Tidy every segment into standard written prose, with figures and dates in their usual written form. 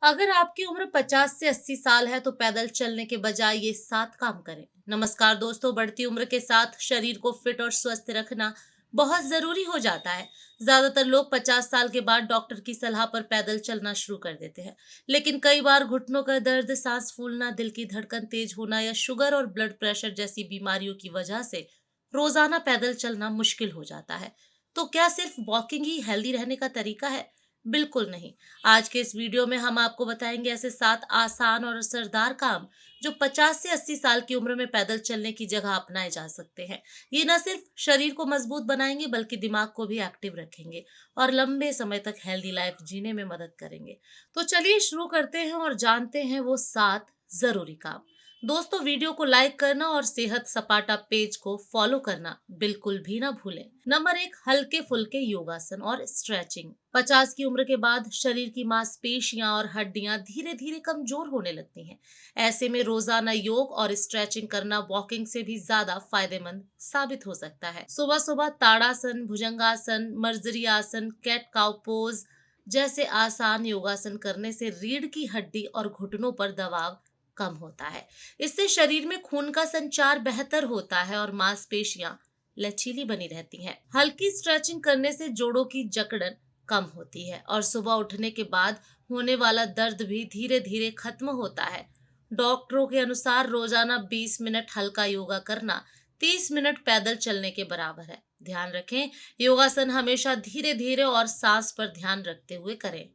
अगर आपकी उम्र 50 से 80 साल है तो पैदल चलने के बजाय ये 7 काम करें। नमस्कार दोस्तों, बढ़ती उम्र के साथ शरीर को फिट और स्वस्थ रखना बहुत जरूरी हो जाता है। ज्यादातर लोग 50 साल के बाद डॉक्टर की सलाह पर पैदल चलना शुरू कर देते हैं, लेकिन कई बार घुटनों का दर्द, सांस फूलना, दिल की धड़कन तेज होना या शुगर और ब्लड प्रेशर जैसी बीमारियों की वजह से रोजाना पैदल चलना मुश्किल हो जाता है। तो क्या सिर्फ वॉकिंग ही हेल्दी रहने का तरीका है? बिल्कुल नहीं। आज के इस वीडियो में हम आपको बताएंगे ऐसे 7 आसान और असरदार काम जो 50 से 80 साल की उम्र में पैदल चलने की जगह अपनाए जा सकते हैं। ये न सिर्फ शरीर को मजबूत बनाएंगे बल्कि दिमाग को भी एक्टिव रखेंगे और लंबे समय तक हेल्दी लाइफ जीने में मदद करेंगे। तो चलिए शुरू करते हैं और जानते हैं वो 7 जरूरी काम। दोस्तों, वीडियो को लाइक करना और सेहत सपाटा पेज को फॉलो करना बिल्कुल भी ना भूलें। नंबर 1, हल्के फुल्के योगासन और स्ट्रेचिंग। 50 की उम्र के बाद शरीर की मांसपेशियां और हड्डियां धीरे धीरे कमजोर होने लगती हैं। ऐसे में रोजाना योग और स्ट्रेचिंग करना वॉकिंग से भी ज्यादा फायदेमंद साबित हो सकता है। सुबह सुबह ताड़ासन, भुजंगासन, मर्जरी आसन, कैट काउ पोज जैसे आसान योगासन करने से रीढ़ की हड्डी और घुटनों पर दबाव कम होता है। इससे शरीर में खून का संचार बेहतर होता है और मांसपेशियां लचीली बनी रहती हैं। हल्की स्ट्रेचिंग करने से जोड़ों की जकड़न कम होती है और सुबह उठने के बाद होने वाला दर्द भी धीरे धीरे खत्म होता है। डॉक्टरों के अनुसार रोजाना 20 मिनट हल्का योगा करना 30 मिनट पैदल चलने के बराबर है। ध्यान रखें, योगासन हमेशा धीरे धीरे और सांस पर ध्यान रखते हुए करें।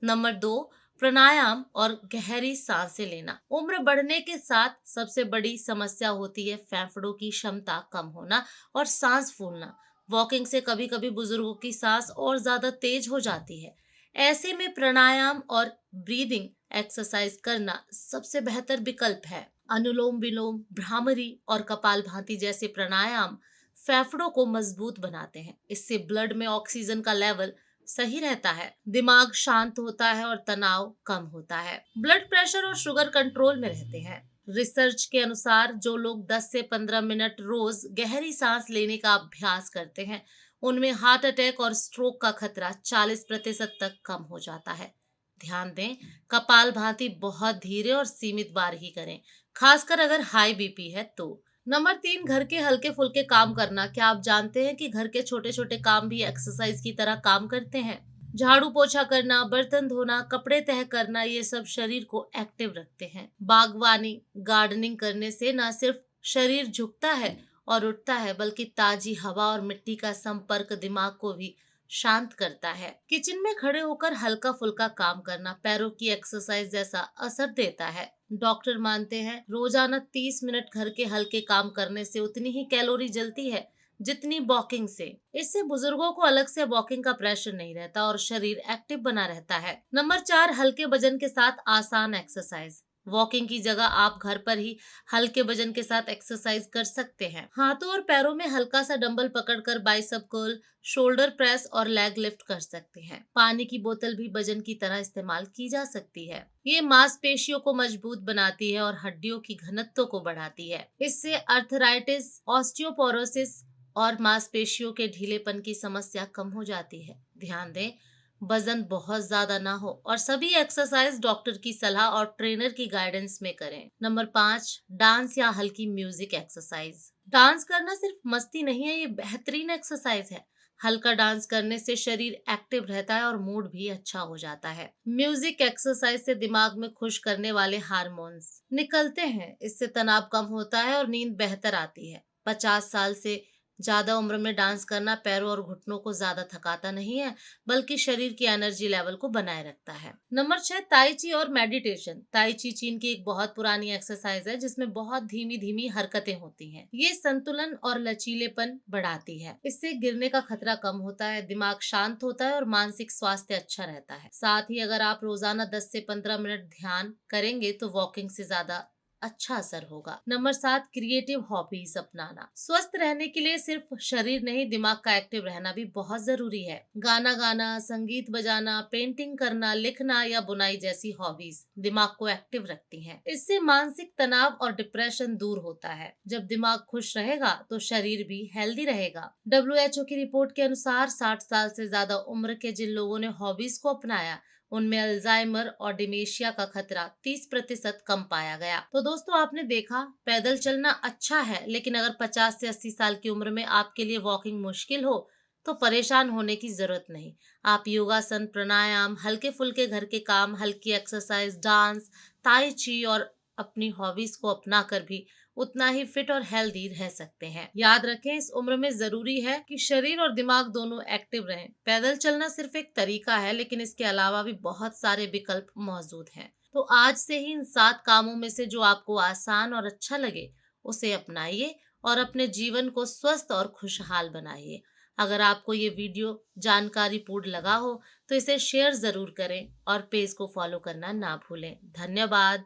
नंबर 2, प्राणायाम और गहरी सांसें लेना। उम्र बढ़ने के साथ सबसे बड़ी समस्या होती है फेफड़ों की क्षमता कम होना और सांस फूलना। वॉकिंग से कभी कभी बुजुर्गों की सांस और ज्यादा तेज हो जाती है। ऐसे में प्राणायाम और ब्रीदिंग एक्सरसाइज करना सबसे बेहतर विकल्प है। अनुलोम विलोम, भ्रामरी और कपालभाति जैसे प्राणायाम फेफड़ों को मजबूत बनाते हैं। इससे ब्लड में ऑक्सीजन का लेवल सही रहता है, दिमाग शांत होता है और तनाव कम होता है। ब्लड प्रेशर और शुगर कंट्रोल में रहते हैं। रिसर्च के अनुसार जो लोग 10 से 15 मिनट रोज गहरी सांस लेने का अभ्यास करते हैं, उनमें हार्ट अटैक और स्ट्रोक का खतरा 40% तक कम हो जाता है। ध्यान दें, कपाल भाती बहुत धीरे और सीमित बार ही करें, खासकर अगर हाई बीपी है तो। नंबर 3, घर के हल्के फुल्के काम करना। क्या आप जानते हैं कि घर के छोटे छोटे काम भी एक्सरसाइज की तरह काम करते हैं? झाड़ू पोछा करना, बर्तन धोना, कपड़े तह करना, ये सब शरीर को एक्टिव रखते हैं। बागवानी, गार्डनिंग करने से न सिर्फ शरीर झुकता है और उठता है, बल्कि ताजी हवा और मिट्टी का संपर्क दिमाग को भी शांत करता है। किचन में खड़े होकर हल्का फुल्का काम करना पैरों की एक्सरसाइज जैसा असर देता है। डॉक्टर मानते हैं रोजाना 30 मिनट घर के हल्के काम करने से उतनी ही कैलोरी जलती है जितनी वॉकिंग से। इससे बुजुर्गों को अलग से वॉकिंग का प्रेशर नहीं रहता और शरीर एक्टिव बना रहता है। नंबर 4, हल्के वजन के साथ आसान एक्सरसाइज। वॉकिंग की जगह आप घर पर ही हल्के वजन के साथ एक्सरसाइज कर सकते हैं। हाथों और पैरों में हल्का सा डंबल पकड़कर बाइसेप कर्ल, शोल्डर प्रेस और लेग लिफ्ट कर सकते हैं। पानी की बोतल भी वजन की तरह इस्तेमाल की जा सकती है। ये मांसपेशियों को मजबूत बनाती है और हड्डियों की घनत्व को बढ़ाती है। इससे अर्थराइटिस, ऑस्टियोपोरोसिस और मांसपेशियों के ढीलेपन की समस्या कम हो जाती है। ध्यान दें, वजन बहुत ज्यादा ना हो और सभी एक्सरसाइज डॉक्टर की सलाह और ट्रेनर की गाइडेंस में करें। नंबर 5, डांस या हल्की म्यूजिक एक्सरसाइज। डांस करना सिर्फ मस्ती नहीं है, ये बेहतरीन एक्सरसाइज है। हल्का डांस करने से शरीर एक्टिव रहता है और मूड भी अच्छा हो जाता है। म्यूजिक एक्सरसाइज से दिमाग में खुश करने वाले हार्मोन्स निकलते हैं। इससे तनाव कम होता है और नींद बेहतर आती है। 50 साल से ज्यादा उम्र में डांस करना पैरों और घुटनों को ज्यादा थकाता नहीं है, बल्कि शरीर की एनर्जी लेवल को बनाए रखता है। नंबर 6, ताई ची और मेडिटेशन। ताई ची चीन की एक बहुत पुरानी एक्सरसाइज है जिसमें बहुत धीमी धीमी हरकतें होती हैं। ये संतुलन और लचीलेपन बढ़ाती है। इससे गिरने का खतरा कम होता है, दिमाग शांत होता है और मानसिक स्वास्थ्य अच्छा रहता है। साथ ही अगर आप रोजाना 10 से 15 मिनट ध्यान करेंगे तो वॉकिंग से ज्यादा अच्छा असर होगा। नंबर 7, क्रिएटिव हॉबीज अपनाना। स्वस्थ रहने के लिए सिर्फ शरीर नहीं, दिमाग का एक्टिव रहना भी बहुत जरूरी है। गाना गाना, संगीत बजाना, पेंटिंग करना, लिखना या बुनाई जैसी हॉबीज दिमाग को एक्टिव रखती हैं। इससे मानसिक तनाव और डिप्रेशन दूर होता है। जब दिमाग खुश रहेगा तो शरीर भी हेल्दी रहेगा। WHO की रिपोर्ट के अनुसार 60 साल से ज्यादा उम्र के जिन लोगों ने हॉबीज को अपनाया उनमें अल्जाइमर और डिमेंशिया का खतरा 30% कम पाया गया। तो दोस्तों, आपने देखा पैदल चलना अच्छा है, लेकिन अगर 50 से 80 साल की उम्र में आपके लिए वॉकिंग मुश्किल हो तो परेशान होने की जरूरत नहीं। आप योगासन, प्राणायाम, हल्के फुल्के घर के काम, हल्की एक्सरसाइज, डांस, ताई ची और अपनी हॉबीज को अपना कर भी उतना ही फिट और हेल्दी रह सकते हैं। याद रखें, इस उम्र में जरूरी है कि शरीर और दिमाग दोनों एक्टिव रहें। पैदल चलना सिर्फ एक तरीका है, लेकिन इसके अलावा भी बहुत सारे विकल्प मौजूद हैं। तो आज से ही इन 7 कामों में से जो आपको आसान और अच्छा लगे उसे अपनाइए और अपने जीवन को स्वस्थ और खुशहाल बनाइए। अगर आपको ये वीडियो जानकारीपूर्ण लगा हो तो इसे शेयर जरूर करें और पेज को फॉलो करना ना भूलें। धन्यवाद।